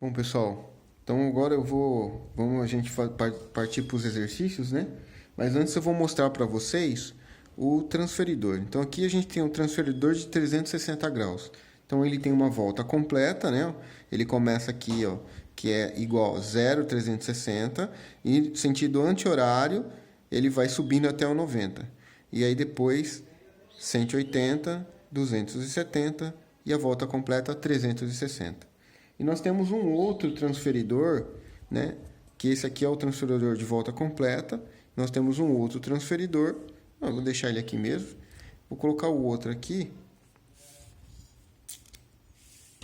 Bom, pessoal, então agora vamos a gente partir para os exercícios, né? Mas antes eu vou mostrar para vocês o transferidor. Então aqui a gente tem um transferidor de 360 graus. Então ele tem uma volta completa, né? Ele começa aqui, ó, que é igual a 0,360 e sentido anti-horário, ele vai subindo até o 90. E aí depois 180, 270 e a volta completa 360. E nós temos um outro transferidor, né? Que esse aqui é o transferidor de volta completa. Nós temos um outro transferidor. Vou deixar ele aqui mesmo. Vou colocar o outro aqui.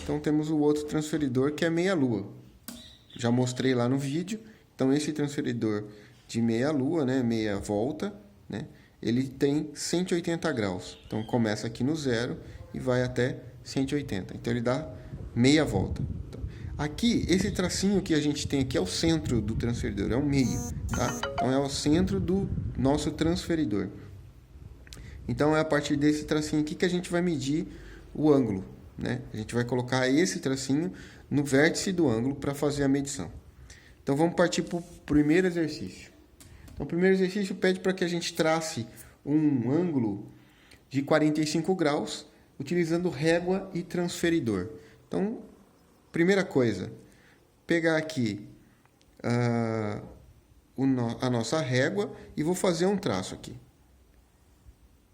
Então temos o outro transferidor que é meia-lua. Já mostrei lá no vídeo. Então esse transferidor de meia-lua, né? Meia volta, né? Ele tem 180 graus. Então começa aqui no zero e vai até 180. Então ele dá meia volta. Aqui, esse tracinho que a gente tem aqui é o centro do transferidor, é o meio, tá? Então é o centro do nosso transferidor. Então é a partir desse tracinho aqui que a gente vai medir o ângulo, né? A gente vai colocar esse tracinho no vértice do ângulo para fazer a medição. Então vamos partir para o primeiro exercício. Então o primeiro exercício pede para que a gente trace um ângulo de 45 graus utilizando régua e transferidor. Então, primeira coisa, pegar aqui a nossa régua e vou fazer um traço aqui.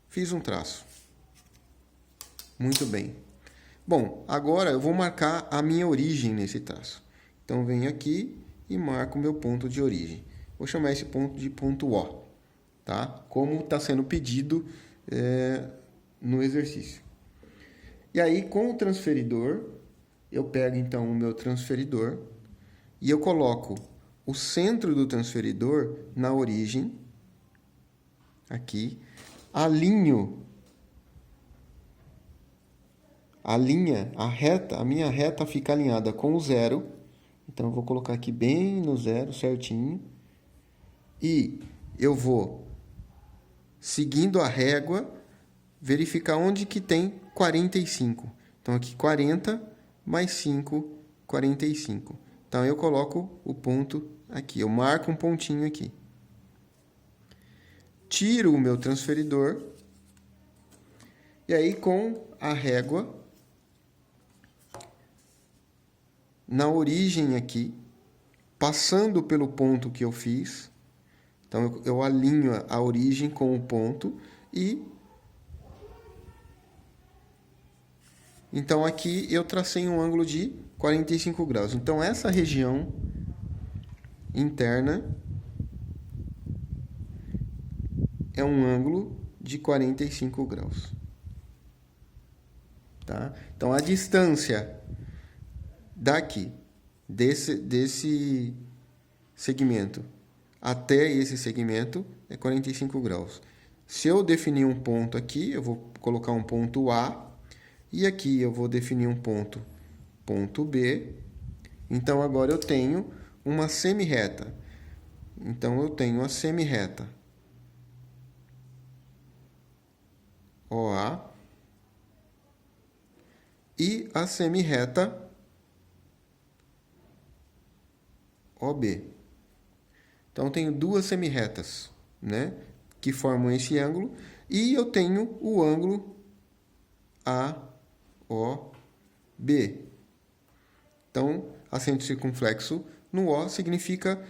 Fiz um traço. Muito bem. Bom, agora eu vou marcar a minha origem nesse traço. Então, venho aqui e marco o meu ponto de origem. Vou chamar esse ponto de ponto O, tá? Como está sendo pedido no exercício. E aí, com o transferidor, eu pego então o meu transferidor e eu coloco o centro do transferidor na origem, aqui, alinho a minha reta fica alinhada com o zero, então eu vou colocar aqui bem no zero, certinho, e eu vou, seguindo a régua, verificar onde que tem 45. Então aqui 40 mais 5, 45. Então eu coloco o ponto aqui, eu marco um pontinho aqui. Tiro o meu transferidor e aí com a régua na origem aqui, passando pelo ponto que eu fiz. Então eu alinho a origem com o ponto e então aqui eu tracei um ângulo de 45 graus. Então essa região interna é um ângulo de 45 graus. Tá? Então a distância daqui, desse segmento até esse segmento é 45 graus. Se eu definir um ponto aqui, eu vou colocar um ponto A. E aqui eu vou definir um ponto B. Então agora eu tenho uma semi-reta. Então eu tenho a semi-reta OA e a semi-reta OB. Então eu tenho duas semi-retas, né, que formam esse ângulo e eu tenho o ângulo AOB. Então, acento circunflexo no O significa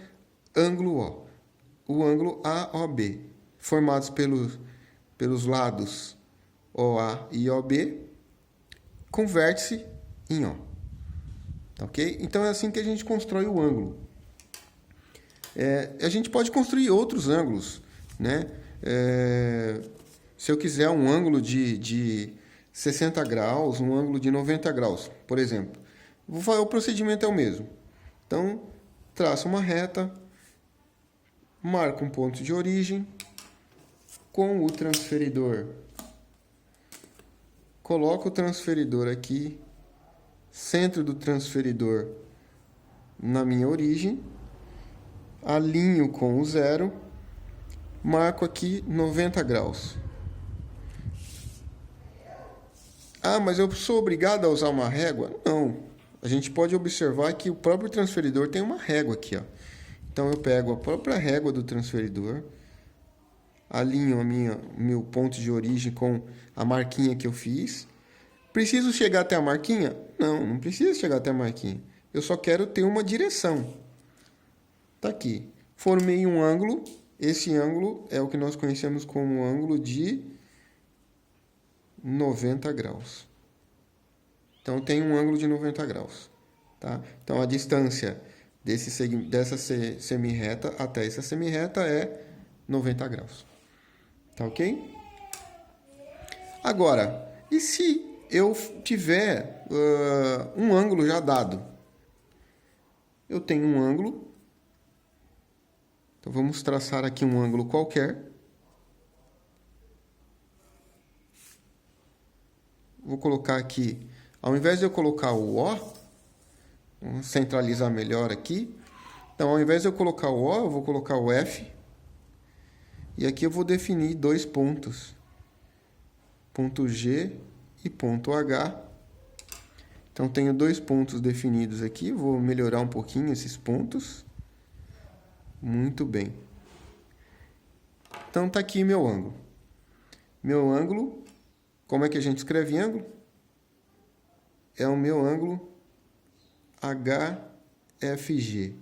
ângulo O. O ângulo AOB, formados pelos lados OA e OB, com vértice em O. Ok? Então, é assim que a gente constrói o ângulo. A gente pode construir outros ângulos, né? Se eu quiser um ângulo de 60 graus, um ângulo de 90 graus, por exemplo. O procedimento é o mesmo. Então, traço uma reta, marco um ponto de origem, com o transferidor. Coloco o transferidor aqui, centro do transferidor na minha origem, alinho com o zero, marco aqui 90 graus. Ah, mas eu sou obrigado a usar uma régua? Não. a gente pode observar que o próprio transferidor tem uma régua aqui, ó. Então eu pego a própria régua do transferidor, alinho o meu ponto de origem com a marquinha que eu fiz. Preciso chegar até a marquinha? Não, não preciso chegar até a marquinha. Eu só quero ter uma direção. Tá aqui. Formei um ângulo. Esse ângulo é o que nós conhecemos como ângulo de 90 graus. Então, tem um ângulo de 90 graus. Tá? Então, a distância dessa semirreta até essa semirreta é 90 graus. Tá ok? Agora, e se eu tiver um ângulo já dado? Eu tenho um ângulo. Então, vamos traçar aqui um ângulo qualquer. Vou colocar aqui, ao invés de eu colocar o O, vamos centralizar melhor aqui. Então, ao invés de eu colocar o O, eu vou colocar o F. E aqui eu vou definir dois pontos. Ponto G e ponto H. Então, tenho dois pontos definidos aqui. Vou melhorar um pouquinho esses pontos. Muito bem. Então, tá aqui meu ângulo. Meu ângulo, como é que a gente escreve ângulo? É o meu ângulo HFG,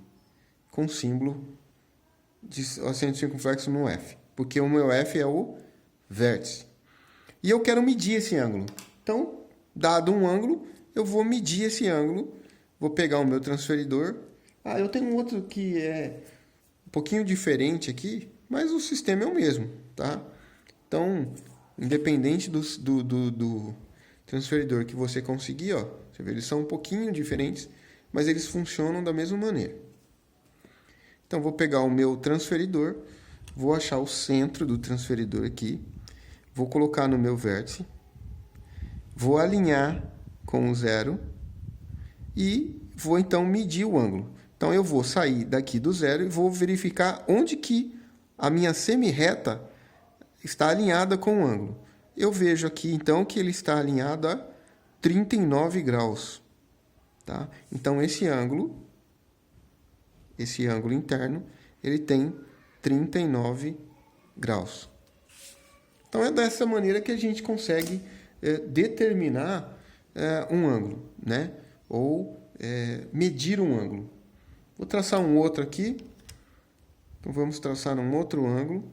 com símbolo de acento circunflexo no F. Porque o meu F é o vértice. E eu quero medir esse ângulo. Então, dado um ângulo, eu vou medir esse ângulo. Vou pegar o meu transferidor. Eu tenho um outro que é um pouquinho diferente aqui, mas o sistema é o mesmo, tá? Então, independente do transferidor que você conseguir, ó, você vê, eles são um pouquinho diferentes, mas eles funcionam da mesma maneira. Então, vou pegar o meu transferidor, vou achar o centro do transferidor aqui, vou colocar no meu vértice, vou alinhar com o zero e vou então medir o ângulo. Então, eu vou sair daqui do zero e vou verificar onde que a minha semirreta está alinhada com o ângulo. Eu vejo aqui, então, que ele está alinhado a 39 graus. Tá? Então, esse ângulo interno, ele tem 39 graus. Então, é dessa maneira que a gente consegue determinar um ângulo, né? Ou medir um ângulo. Vou traçar um outro aqui. Então, vamos traçar um outro ângulo.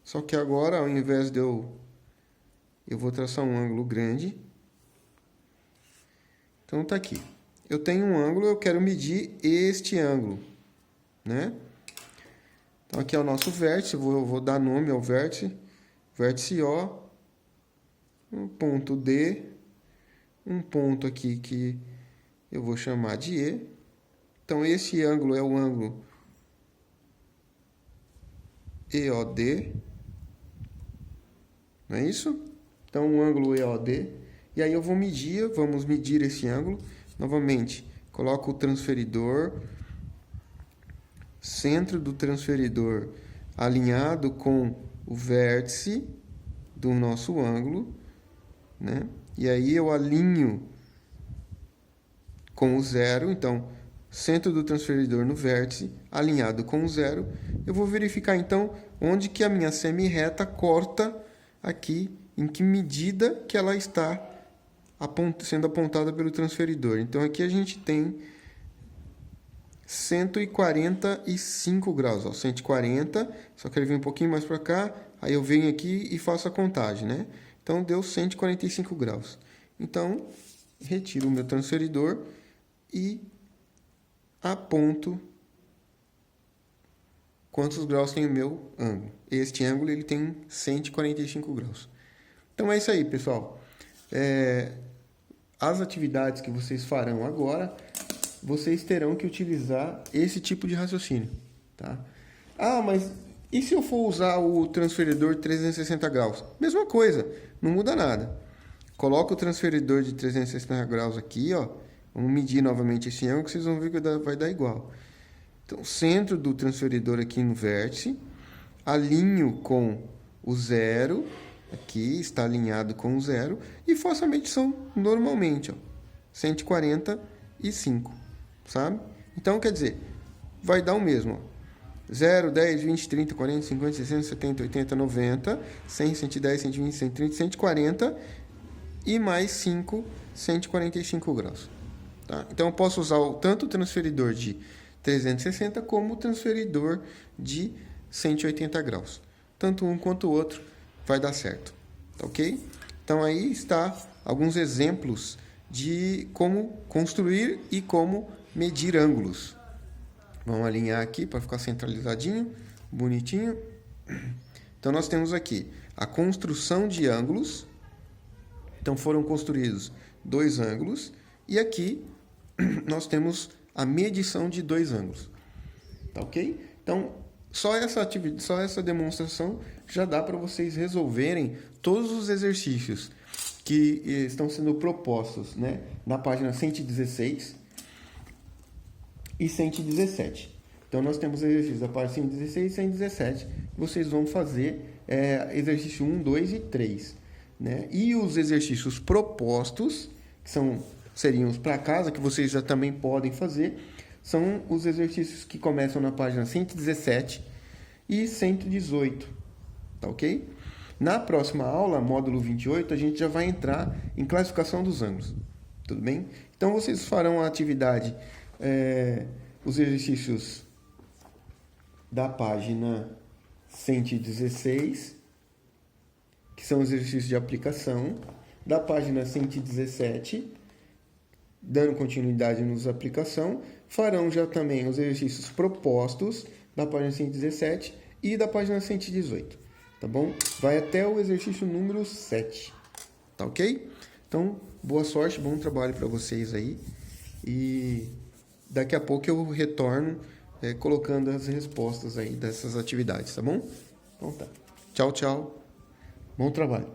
Só que agora, ao invés de eu vou traçar um ângulo grande. Então, tá aqui. Eu tenho um ângulo, eu quero medir este ângulo, né? Então, aqui é o nosso vértice, eu vou dar nome ao vértice. Vértice O, um ponto D, um ponto aqui que eu vou chamar de E. Então, esse ângulo é o ângulo EOD. Não é isso? Então, o ângulo EOD. E aí eu vou medir, vamos medir esse ângulo. Novamente, coloco o transferidor, centro do transferidor alinhado com o vértice do nosso ângulo, né? E aí eu alinho com o zero, então, centro do transferidor no vértice, alinhado com o zero. Eu vou verificar, então, onde que a minha semirreta corta aqui, em que medida que ela está sendo apontada pelo transferidor. Então, aqui a gente tem 145 graus. Ó, 140, só que ele vem um pouquinho mais para cá, aí eu venho aqui e faço a contagem, né? Então, deu 145 graus. Então, retiro o meu transferidor e aponto quantos graus tem o meu ângulo. Este ângulo ele tem 145 graus. Então, é isso aí, pessoal. As atividades que vocês farão agora, vocês terão que utilizar esse tipo de raciocínio, tá? Mas e se eu for usar o transferidor 360 graus? Mesma coisa, não muda nada. Coloca o transferidor de 360 graus aqui, ó. Vamos medir novamente esse ângulo, que vocês vão ver que vai dar igual. Então, centro do transferidor aqui no vértice, alinho com o zero, aqui está alinhado com o zero, e faço a medição normalmente, ó. 145, sabe? Então, quer dizer, vai dar o mesmo, ó. 0, 10, 20, 30, 40, 50, 60, 70, 80, 90, 100, 110, 120, 130, 140 e mais 5, 145 graus. Tá? Então, eu posso usar tanto o transferidor de 360 como o transferidor de 180 graus. Tanto um quanto o outro vai dar certo. Tá ok? Então, aí está alguns exemplos de como construir e como medir ângulos. Vamos alinhar aqui para ficar centralizadinho, bonitinho. Então, nós temos aqui a construção de ângulos. Então, foram construídos 2 ângulos. E aqui, nós temos a medição de 2 ângulos. Tá ok? Então, só essa demonstração já dá para vocês resolverem todos os exercícios que estão sendo propostos, né, na página 116 e 117. Então, nós temos exercícios da página 116 e 117, que vocês vão fazer exercício 1, 2 e 3. Né? E os exercícios propostos, que seriam os para casa, que vocês já também podem fazer, são os exercícios que começam na página 117 e 118. Tá ok? Na próxima aula, módulo 28, a gente já vai entrar em classificação dos ângulos. Tudo bem? Então, vocês farão a atividade, os exercícios da página 116, que são os exercícios de aplicação, da página 117, dando continuidade nos aplicação, farão já também os exercícios propostos da página 117 e da página 118, tá bom? Vai até o exercício número 7, tá ok? Então, boa sorte, bom trabalho para vocês aí, e daqui a pouco eu retorno colocando as respostas aí dessas atividades, tá bom? Então tá. Tchau, tchau. Bom trabalho.